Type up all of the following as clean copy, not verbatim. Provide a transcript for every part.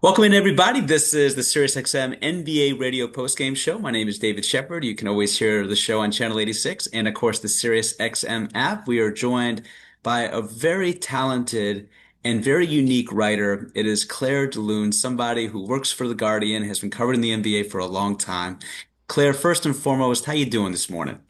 Welcome in, everybody. This is the SiriusXM NBA radio postgame show. My name is David Shepard. You can always hear the show on Channel 86 and, of course, the SiriusXM app. We are joined by a very talented and very unique writer. It is Claire Lune, somebody who works for The Guardian, has been covered in the NBA for a long time. Claire, first and foremost, how you doing this morning?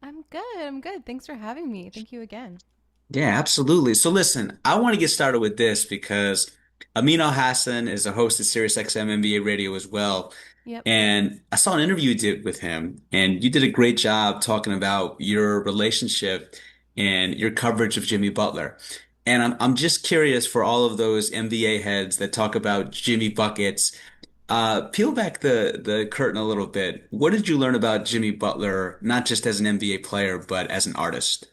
I'm good. I'm good. Thanks for having me. Thank you again. Yeah, absolutely. So listen, I want to get started with this because Amin Al-Hassan is a host at SiriusXM NBA Radio as well. Yep. And I saw an interview you did with him, and you did a great job talking about your relationship and your coverage of Jimmy Butler. And I'm just curious for all of those NBA heads that talk about Jimmy buckets, peel back the curtain a little bit. What did you learn about Jimmy Butler, not just as an NBA player, but as an artist?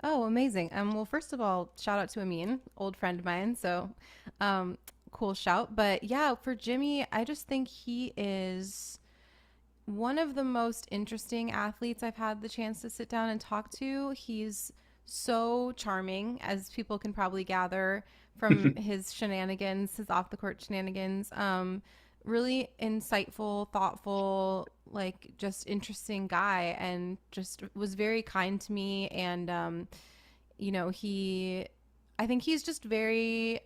Oh, amazing. Well, first of all, shout out to Amin, old friend of mine. Um, cool shout. But yeah, for Jimmy, I just think he is one of the most interesting athletes I've had the chance to sit down and talk to. He's so charming, as people can probably gather from his shenanigans, his off the court shenanigans. Really insightful, thoughtful, like just interesting guy, and just was very kind to me. And, he, I think he's just I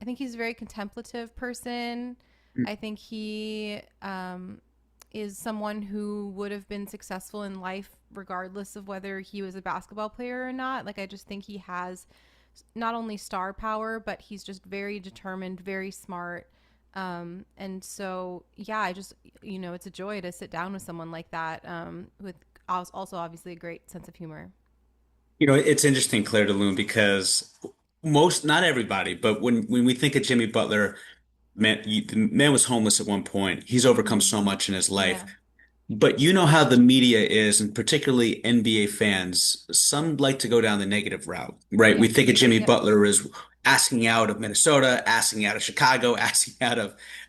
think he's a very contemplative person. I think he is someone who would have been successful in life regardless of whether he was a basketball player or not. Like, I just think he has not only star power, but he's just very determined, very smart. And so, yeah, it's a joy to sit down with someone like that, with also obviously a great sense of humor. You know, it's interesting, Claire DeLune, because not everybody, but when we think of Jimmy Butler, the man was homeless at one point. He's overcome Mm, so much in his life. yeah. But you know how the media is, and particularly NBA fans, some like to go down the negative route, right? We Yep. think of Jimmy Yep. Butler as asking out of Minnesota, asking out of Chicago, asking out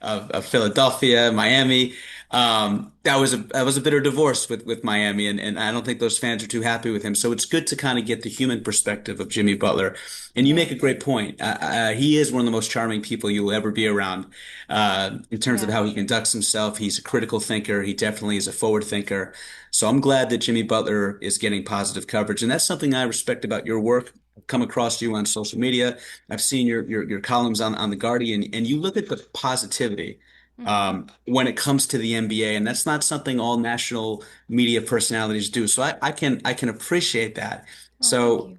of Philadelphia, Miami. That was a bitter divorce with Miami, and I don't think those fans are too happy with him. So it's good to kind of get the human perspective of Jimmy Butler. And you Yeah. make a great point. He is one of the most charming people you'll ever be around in terms of Yeah. how he conducts himself. He's a critical thinker. He definitely is a forward thinker. So I'm glad that Jimmy Butler is getting positive coverage. And that's something I respect about your work. I've come across you on social media. I've seen your columns on The Guardian, and you look at the positivity Mm-hmm. when it comes to the NBA, and that's not something all national media personalities do. So I can appreciate that. Oh, thank So you.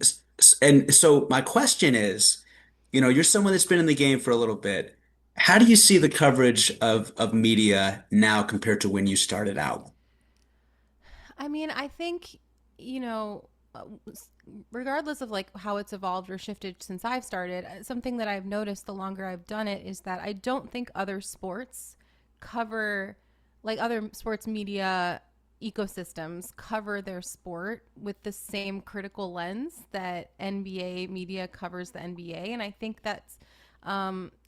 and so my question is, you're someone that's been in the game for a little bit. How do you see the coverage of media now compared to when you started out? I mean, I think, you know, uh, regardless of like how it's evolved or shifted since I've started, something that I've noticed the longer I've done it is that I don't think other sports cover, like other sports media ecosystems cover their sport with the same critical lens that NBA media covers the NBA. And I think that's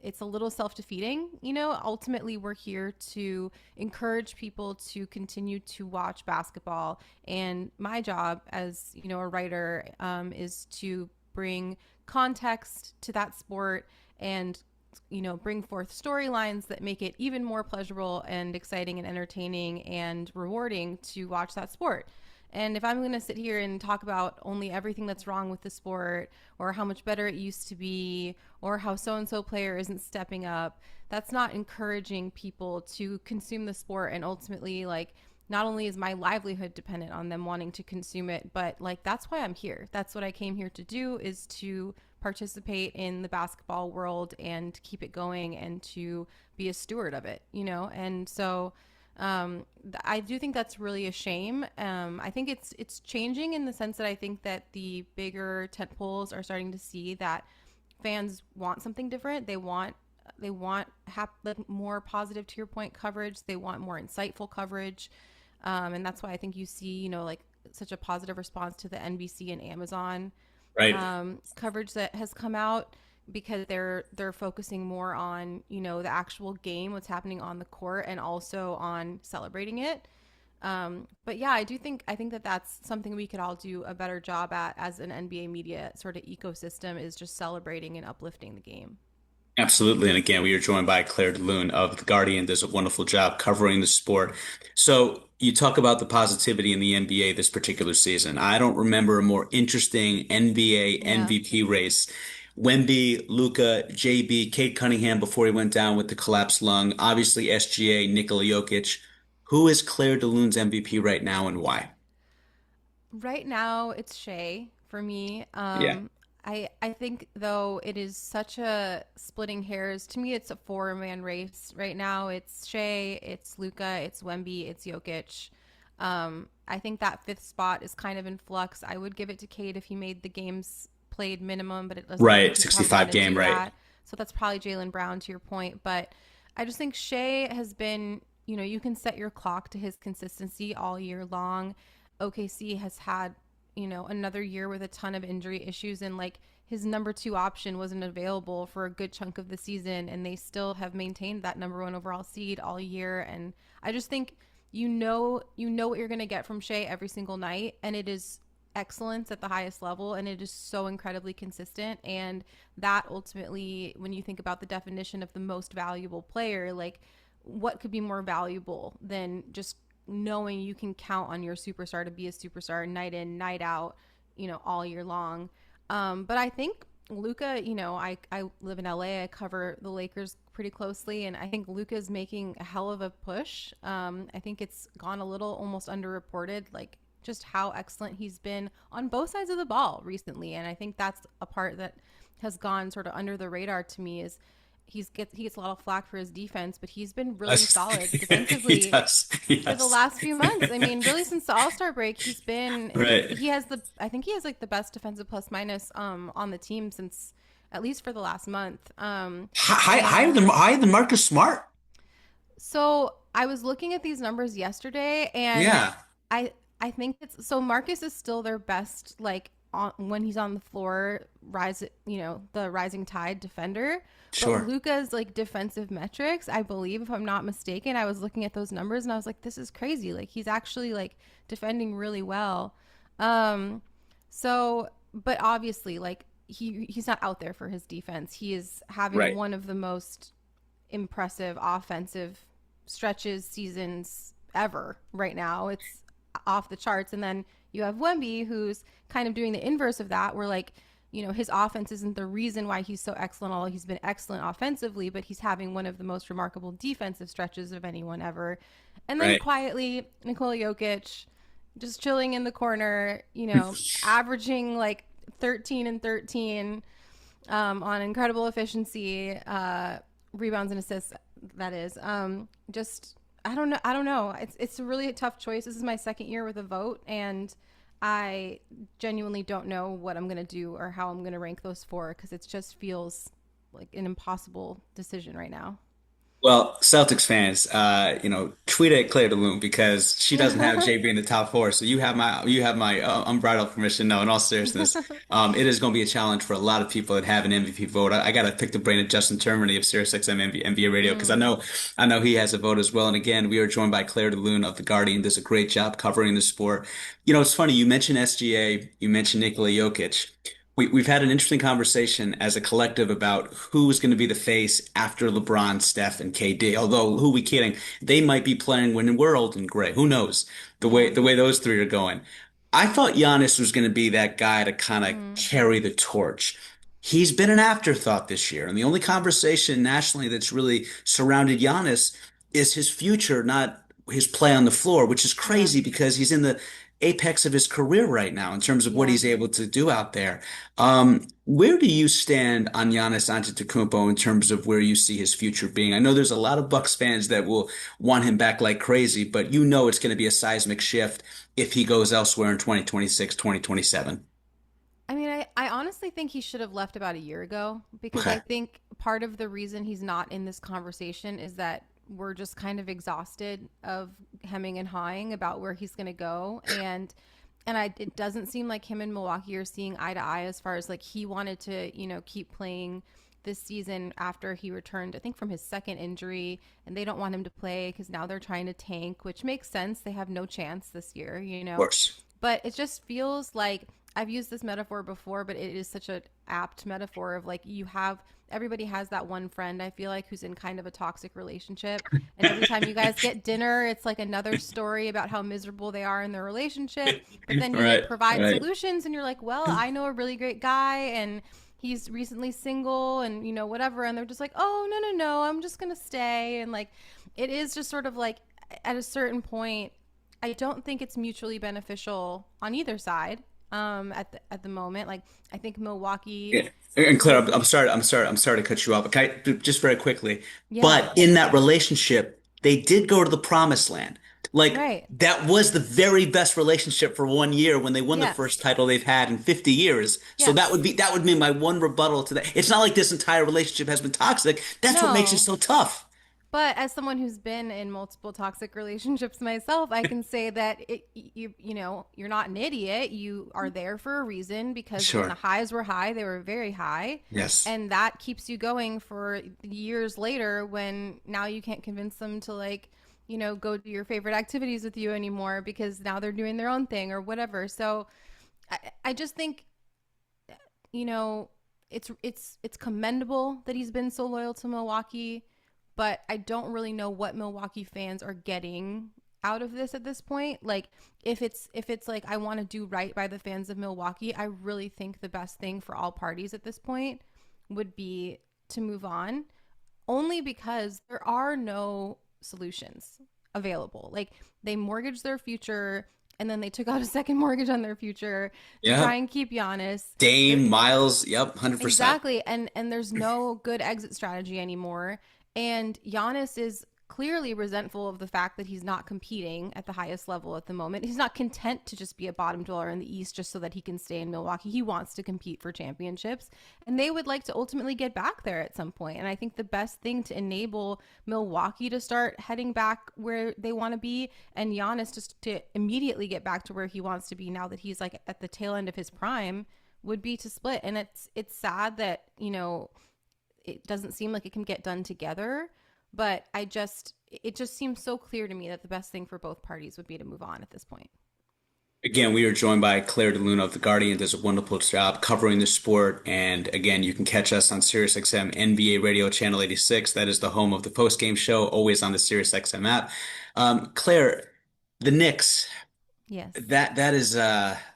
it's a little self-defeating. Ultimately we're here to encourage people to continue to watch basketball, and my job as a writer, is to bring context to that sport and bring forth storylines that make it even more pleasurable and exciting and entertaining and rewarding to watch that sport. And if I'm going to sit here and talk about only everything that's wrong with the sport, or how much better it used to be, or how so and so player isn't stepping up, that's not encouraging people to consume the sport. And ultimately, like, not only is my livelihood dependent on them wanting to consume it, but like that's why I'm here. That's what I came here to do, is to participate in the basketball world and keep it going and to be a steward of it. And so I do think that's really a shame. I think it's changing in the sense that I think that the bigger tent poles are starting to see that fans want something different. They want like more positive, to your point, coverage. They want more insightful coverage, and that's why I think you see like such a positive response to the NBC and Amazon Right. coverage that has come out, because they're focusing more on the actual game, what's happening on the court, and also on celebrating it. But yeah, I think that that's something we could all do a better job at as an NBA media sort of ecosystem, is just celebrating and uplifting the game. Absolutely. And again, we are joined by Claire Lune of The Guardian. Does a wonderful job covering the sport. So you talk about the positivity in the NBA this particular season. I don't remember a more interesting NBA Yeah. MVP race. Wemby, Luka, JB, Kate Cunningham before he went down with the collapsed lung. Obviously, SGA, Nikola Jokic. Who is Claire DeLune's MVP right now and why? Right now, it's Shay for me. Yeah. I think though it is such a splitting hairs. To me, it's a four-man race right now. It's Shay, it's Luka, it's Wemby, it's Jokic. I think that fifth spot is kind of in flux. I would give it to Cade if he made the games played minimum, but it doesn't look Right. like he's probably going 65 to game, do right. that. So that's probably Jaylen Brown to your point. But I just think Shay has been, you can set your clock to his consistency all year long. OKC has had, another year with a ton of injury issues, and like his number two option wasn't available for a good chunk of the season, and they still have maintained that number one overall seed all year. And I just think what you're going to get from Shea every single night, and it is excellence at the highest level, and it is so incredibly consistent. And that ultimately, when you think about the definition of the most valuable player, like what could be more valuable than just knowing you can count on your superstar to be a superstar night in, night out, all year long. But I think Luka, I live in LA. I cover the Lakers pretty closely, and I think Luka is making a hell of a push. I think it's gone a little almost underreported, like just how excellent he's been on both sides of the ball recently. And I think that's a part that has gone sort of under the radar to me is he gets a lot of flack for his defense, but he's been really solid He defensively does. for the Yes. last few months. I mean, really since the All Star break, Right. he has the I think he has like the best defensive plus minus on the team since at least for the last month. And Higher than Marcus Smart. so I was looking at these numbers yesterday, and Yeah, I I think it's so Marcus is still their best like when he's on the floor, the rising tide defender. But sure. Luca's like defensive metrics, I believe, if I'm not mistaken, I was looking at those numbers and I was like, this is crazy. Like he's actually like defending really well. Um, but obviously, like he's not out there for his defense. He is having Right. one of the most impressive offensive stretches seasons ever right now. It's off the charts. And then you have Wemby, who's kind of doing the inverse of that, where like, his offense isn't the reason why he's so excellent, although he's been excellent offensively, but he's having one of the most remarkable defensive stretches of anyone ever. And then Right. quietly, Nikola Jokic just chilling in the corner, averaging like 13 and 13 on incredible efficiency, rebounds and assists. That is just I don't know. I don't know. It's a really tough choice. This is my second year with a vote, and I genuinely don't know what I'm gonna do or how I'm gonna rank those four because it just feels like an impossible decision right now. Well, Celtics fans, tweet at Claire DeLune because she doesn't have JB in the top four. So you have my unbridled permission. No, in all seriousness, it is going to be a challenge for a lot of people that have an MVP vote. I got to pick the brain of Justin Termini of SiriusXM NBA Radio because Mm. I know he has a vote as well. And again, we are joined by Claire DeLune of The Guardian. Does a great job covering the sport. It's funny. You mentioned SGA. You mentioned Nikola Jokic. We've had an interesting conversation as a collective about who's going to be the face after LeBron, Steph, and KD. Although, who we kidding? They might be playing when we're old and gray. Who knows? Yeah. The way those three are going. I thought Giannis was going to be that guy to kind of Mm. carry the torch. He's been an afterthought this year, and the only conversation nationally that's really surrounded Giannis is his future, not his play on the floor, which is Yeah. crazy because he's in the apex of his career right now in terms of what Yeah. he's able to do out there. Where do you stand on Giannis Antetokounmpo in terms of where you see his future being? I know there's a lot of Bucks fans that will want him back like crazy, but it's going to be a seismic shift if he goes elsewhere in 2026, 2027. I mean, I honestly think he should have left about a year ago because I Okay. think part of the reason he's not in this conversation is that we're just kind of exhausted of hemming and hawing about where he's going to go. And it doesn't seem like him and Milwaukee are seeing eye to eye as far as like he wanted to, keep playing this season after he returned, I think, from his second injury, and they don't want him to play because now they're trying to tank, which makes sense. They have no chance this year, Of course. but it just feels like I've used this metaphor before, but it is such an apt metaphor of like everybody has that one friend, I feel like, who's in kind of a toxic relationship. And every time you guys get dinner, it's like another story about how miserable they are in their relationship. But then you like Right, provide right. solutions and you're like, well, I know a really great guy and he's recently single and whatever. And they're just like, oh, no, no, no, I'm just going to stay. And like, it is just sort of like at a certain point, I don't think it's mutually beneficial on either side at the moment. Like I think Milwaukee Yeah. And Claire, is I'm sorry to cut you off, but can I, just very quickly. yeah, But in that relationship, they did go to the promised land. Like right. that was the very best relationship for 1 year when they won the first Yes. title they've had in 50 years. So Yes. that would be my one rebuttal to that. It's not like this entire relationship has been toxic. That's what makes it No. so tough. But as someone who's been in multiple toxic relationships myself, I can say that you're not an idiot. You are there for a reason because when the Sure. highs were high, they were very high, Yes. and that keeps you going for years later when now you can't convince them to like, go do your favorite activities with you anymore because now they're doing their own thing or whatever. So I just think, you know, it's commendable that he's been so loyal to Milwaukee, but I don't really know what Milwaukee fans are getting out of this at this point. Like if it's like I want to do right by the fans of Milwaukee, I really think the best thing for all parties at this point would be to move on, only because there are no solutions available. Like they mortgaged their future and then they took out a second mortgage on their future to try Yeah. and keep Giannis. There, Dame, Miles, yep, 100%. exactly. And there's no good exit strategy anymore. And Giannis is clearly resentful of the fact that he's not competing at the highest level at the moment. He's not content to just be a bottom dweller in the East just so that he can stay in Milwaukee. He wants to compete for championships, and they would like to ultimately get back there at some point. And I think the best thing to enable Milwaukee to start heading back where they want to be, and Giannis just to immediately get back to where he wants to be now that he's like at the tail end of his prime, would be to split. And it's sad that it doesn't seem like it can get done together, but it just seems so clear to me that the best thing for both parties would be to move on at this point. Again, we are joined by Claire de Lune of The Guardian. Does a wonderful job covering the sport. And again, you can catch us on SiriusXM NBA Radio Channel 86. That is the home of the post-game show, always on the SiriusXM app. Claire, the Knicks, Yes. that is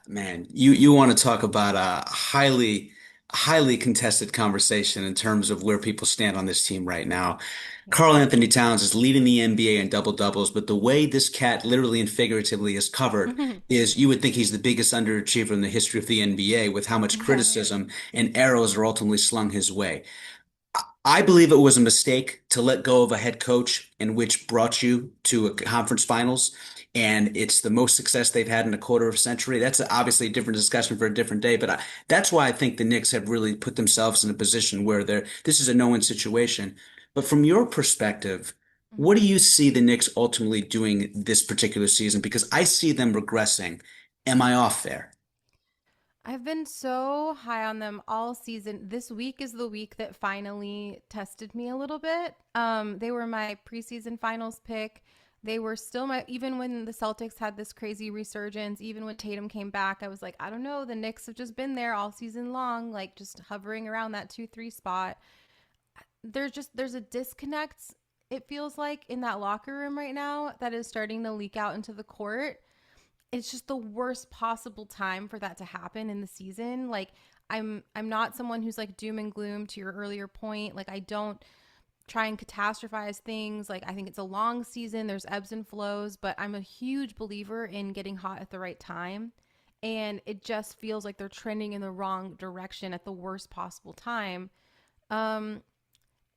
man, you want to talk about a highly contested conversation in terms of where people stand on this team right now. Yeah. Karl Anthony Towns is leading the NBA in double doubles, but the way this cat literally and figuratively is covered is you would think he's the biggest underachiever in the history of the NBA with how much Yeah. criticism and arrows are ultimately slung his way. I believe it was a mistake to let go of a head coach in which brought you to a conference finals, and it's the most success they've had in a quarter of a century. That's obviously a different discussion for a different day, but that's why I think the Knicks have really put themselves in a position where this is a no-win situation. But from your perspective, what do Mhm. you see the Knicks ultimately doing this particular season? Because I see them regressing. Am I off there? I've been so high on them all season. This week is the week that finally tested me a little bit. They were my preseason finals pick. They were still even when the Celtics had this crazy resurgence, even when Tatum came back, I was like, I don't know. The Knicks have just been there all season long, like just hovering around that 2-3 spot. There's a disconnect, it feels like, in that locker room right now that is starting to leak out into the court. It's just the worst possible time for that to happen in the season. Like I'm not someone who's like doom and gloom to your earlier point. Like I don't try and catastrophize things. Like I think it's a long season, there's ebbs and flows, but I'm a huge believer in getting hot at the right time. And it just feels like they're trending in the wrong direction at the worst possible time. Um,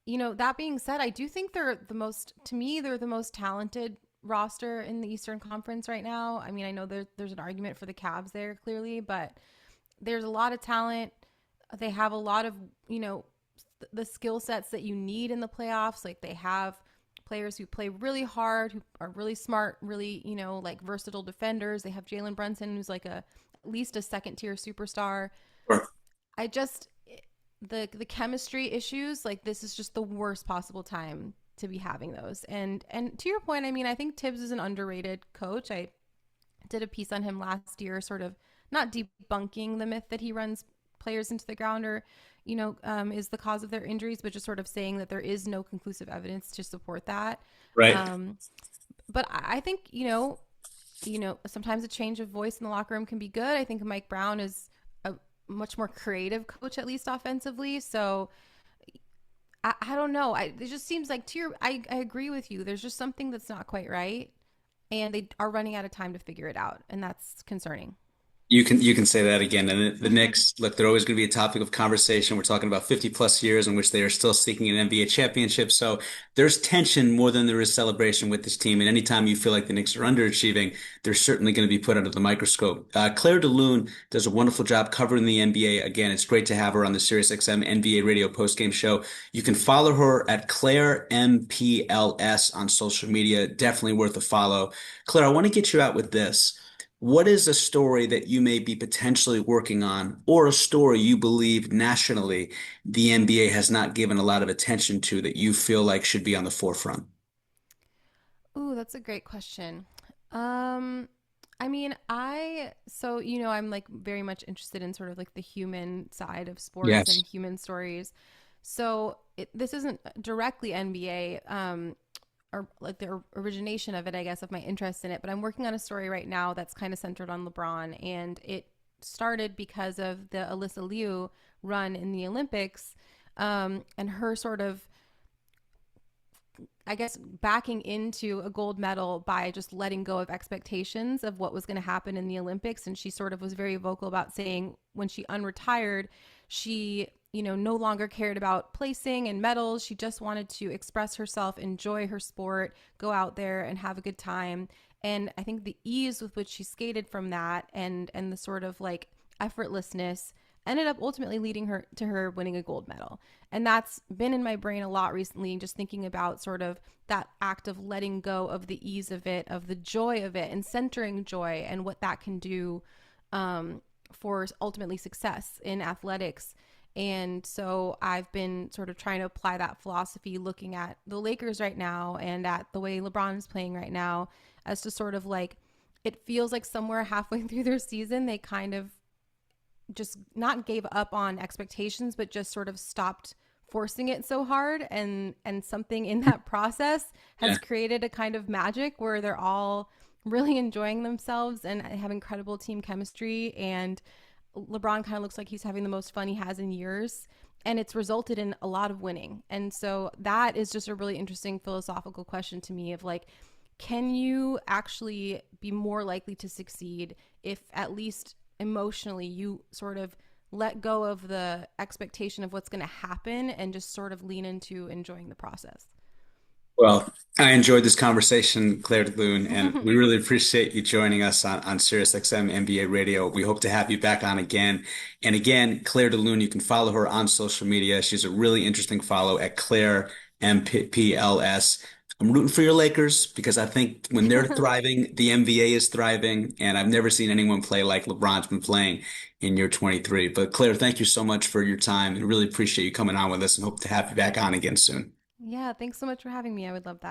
that being said, I do think to me, they're the most talented roster in the Eastern Conference right now. I mean, I know there's an argument for the Cavs there clearly, but there's a lot of talent. They have a lot of, the skill sets that you need in the playoffs. Like they have players who play really hard, who are really smart, really, like versatile defenders. They have Jalen Brunson, who's like at least a second tier superstar. Sure. I just the chemistry issues, like this is just the worst possible time to be having those. And to your point, I mean, I think Tibbs is an underrated coach. I did a piece on him last year, sort of not debunking the myth that he runs players into the ground or is the cause of their injuries, but just sort of saying that there is no conclusive evidence to support that. Right. Um, but I think sometimes a change of voice in the locker room can be good. I think Mike Brown is a much more creative coach, at least offensively. So I don't know. It just seems like I agree with you. There's just something that's not quite right, and they are running out of time to figure it out, and that's concerning. You can say that again. And the Knicks, look, they're always going to be a topic of conversation. We're talking about 50 plus years in which they are still seeking an NBA championship. So there's tension more than there is celebration with this team. And anytime you feel like the Knicks are underachieving, they're certainly going to be put under the microscope. Claire DeLune does a wonderful job covering the NBA. Again, it's great to have her on the SiriusXM NBA radio postgame show. You can follow her at Claire MPLS on social media. Definitely worth a follow. Claire, I want to get you out with this. What is a story that you may be potentially working on, or a story you believe nationally the NBA has not given a lot of attention to that you feel like should be on the forefront? Ooh, that's a great question. Um, I mean, I'm like very much interested in sort of like the human side of sports and Yes. human stories. So this isn't directly NBA, or like the origination of it, I guess, of my interest in it. But I'm working on a story right now that's kind of centered on LeBron, and it started because of the Alyssa Liu run in the Olympics, and her sort of, I guess, backing into a gold medal by just letting go of expectations of what was going to happen in the Olympics. And she sort of was very vocal about saying when she unretired, she, no longer cared about placing and medals. She just wanted to express herself, enjoy her sport, go out there and have a good time. And I think the ease with which she skated from that and the sort of like effortlessness ended up ultimately leading her to her winning a gold medal. And that's been in my brain a lot recently, just thinking about sort of that act of letting go of the ease of it, of the joy of it, and centering joy and what that can do, for ultimately success in athletics. And so I've been sort of trying to apply that philosophy looking at the Lakers right now and at the way LeBron is playing right now, as to sort of like, it feels like somewhere halfway through their season, they kind of just not gave up on expectations, but just sort of stopped forcing it so hard. And something in that process Yeah. has created a kind of magic where they're all really enjoying themselves and have incredible team chemistry. And LeBron kind of looks like he's having the most fun he has in years. And it's resulted in a lot of winning. And so that is just a really interesting philosophical question to me of like, can you actually be more likely to succeed if at least emotionally you sort of let go of the expectation of what's going to happen and just sort of lean into enjoying the process? Well, I enjoyed this conversation, Claire DeLune, and we really appreciate you joining us on SiriusXM NBA Radio. We hope to have you back on again. And again, Claire DeLune, you can follow her on social media. She's a really interesting follow at Claire MPLS. I'm rooting for your Lakers because I think when they're thriving, the NBA is thriving, and I've never seen anyone play like LeBron's been playing in year 23. But Claire, thank you so much for your time and really appreciate you coming on with us and hope to have you back on again soon. Yeah, thanks so much for having me. I would love that.